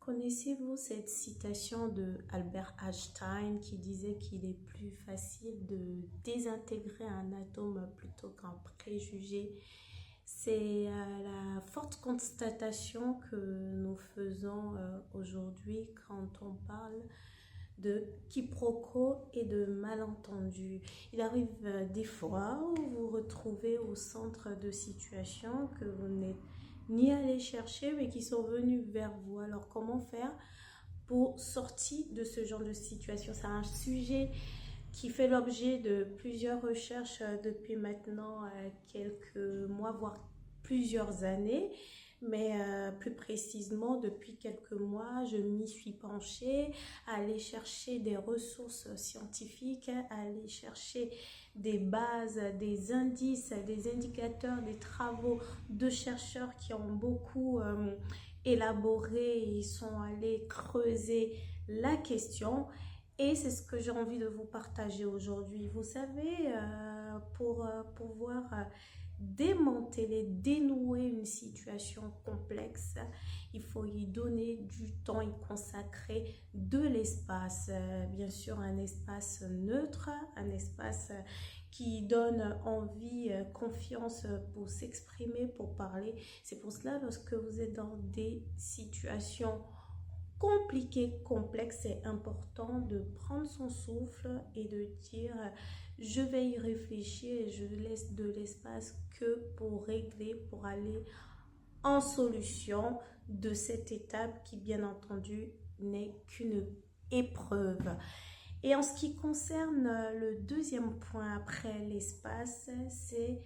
Connaissez-vous cette citation de Albert Einstein qui disait qu'il est plus facile de désintégrer un atome plutôt qu'un préjugé? C'est la forte constatation que nous faisons aujourd'hui quand on parle de quiproquos et de malentendus. Il arrive des fois où vous vous retrouvez au centre de situations que vous n'êtes ni allé chercher mais qui sont venus vers vous. Alors comment faire pour sortir de ce genre de situation? C'est un sujet qui fait l'objet de plusieurs recherches depuis maintenant quelques mois, voire plusieurs années. Mais plus précisément, depuis quelques mois, je m'y suis penchée à aller chercher des ressources scientifiques, à aller chercher des bases, des indices, des indicateurs, des travaux de chercheurs qui ont beaucoup élaboré et ils sont allés creuser la question. Et c'est ce que j'ai envie de vous partager aujourd'hui. Vous savez, pour pouvoir démanteler, dénouer une situation complexe, il faut y donner du temps, y consacrer de l'espace. Bien sûr, un espace neutre, un espace qui donne envie, confiance pour s'exprimer, pour parler. C'est pour cela, lorsque vous êtes dans des situations compliqué, complexe, c'est important de prendre son souffle et de dire je vais y réfléchir et je laisse de l'espace que pour régler, pour aller en solution de cette étape qui bien entendu n'est qu'une épreuve. Et en ce qui concerne le deuxième point après l'espace, c'est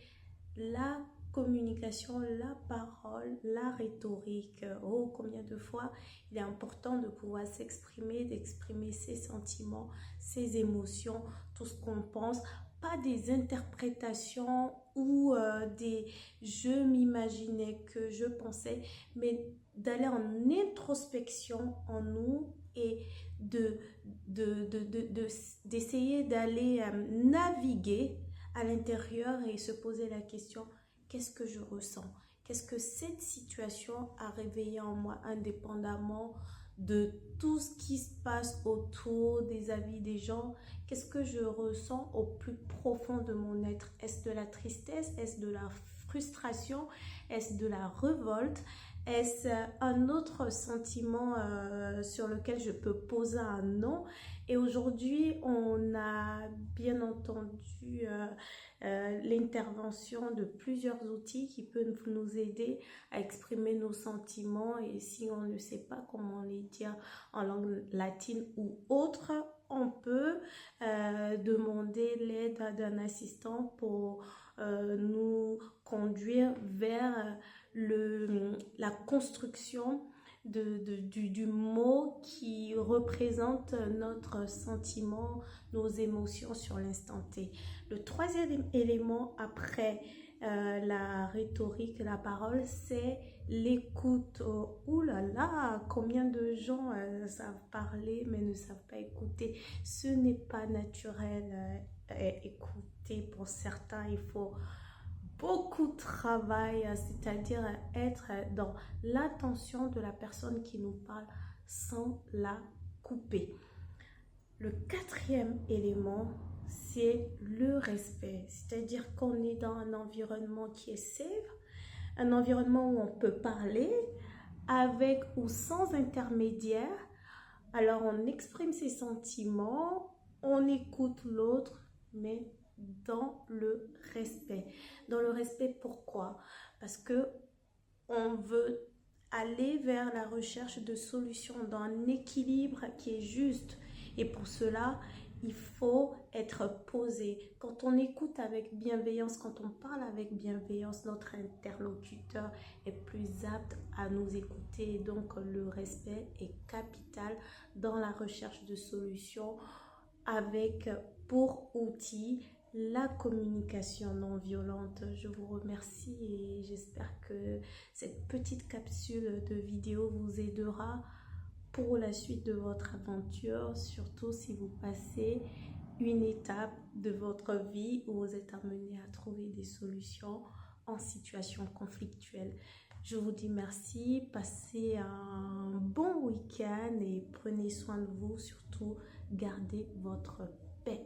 la communication, la parole, la rhétorique. Oh, combien de fois il est important de pouvoir s'exprimer, d'exprimer ses sentiments, ses émotions, tout ce qu'on pense, pas des interprétations ou des je m'imaginais que je pensais, mais d'aller en introspection en nous et d'essayer d'aller naviguer à l'intérieur et se poser la question, qu'est-ce que je ressens? Qu'est-ce que cette situation a réveillé en moi indépendamment de tout ce qui se passe autour des avis des gens? Qu'est-ce que je ressens au plus profond de mon être? Est-ce de la tristesse? Est-ce de la frustration? Est-ce de la révolte? Est-ce un autre sentiment sur lequel je peux poser un nom? Et aujourd'hui, on a bien entendu l'intervention de plusieurs outils qui peuvent nous aider à exprimer nos sentiments. Et si on ne sait pas comment les dire en langue latine ou autre, on peut demander l'aide d'un assistant pour nous conduire vers la construction du mot qui représente notre sentiment, nos émotions sur l'instant T. Le troisième élément après la rhétorique, la parole, c'est l'écoute. Ouh là là, combien de gens savent parler mais ne savent pas écouter. Ce n'est pas naturel. Écouter, pour certains, il faut beaucoup de travail, c'est-à-dire être dans l'attention de la personne qui nous parle sans la couper. Le quatrième élément, c'est le respect, c'est-à-dire qu'on est dans un environnement qui est safe, un environnement où on peut parler avec ou sans intermédiaire. Alors on exprime ses sentiments, on écoute l'autre, mais dans le respect. Dans le respect, pourquoi? Parce que on veut aller vers la recherche de solutions, dans un équilibre qui est juste. Et pour cela, il faut être posé. Quand on écoute avec bienveillance, quand on parle avec bienveillance, notre interlocuteur est plus apte à nous écouter. Donc, le respect est capital dans la recherche de solutions avec pour outil la communication non violente. Je vous remercie et j'espère que cette petite capsule de vidéo vous aidera pour la suite de votre aventure, surtout si vous passez une étape de votre vie où vous êtes amené à trouver des solutions en situation conflictuelle. Je vous dis merci, passez un bon week-end et prenez soin de vous. Surtout, gardez votre paix.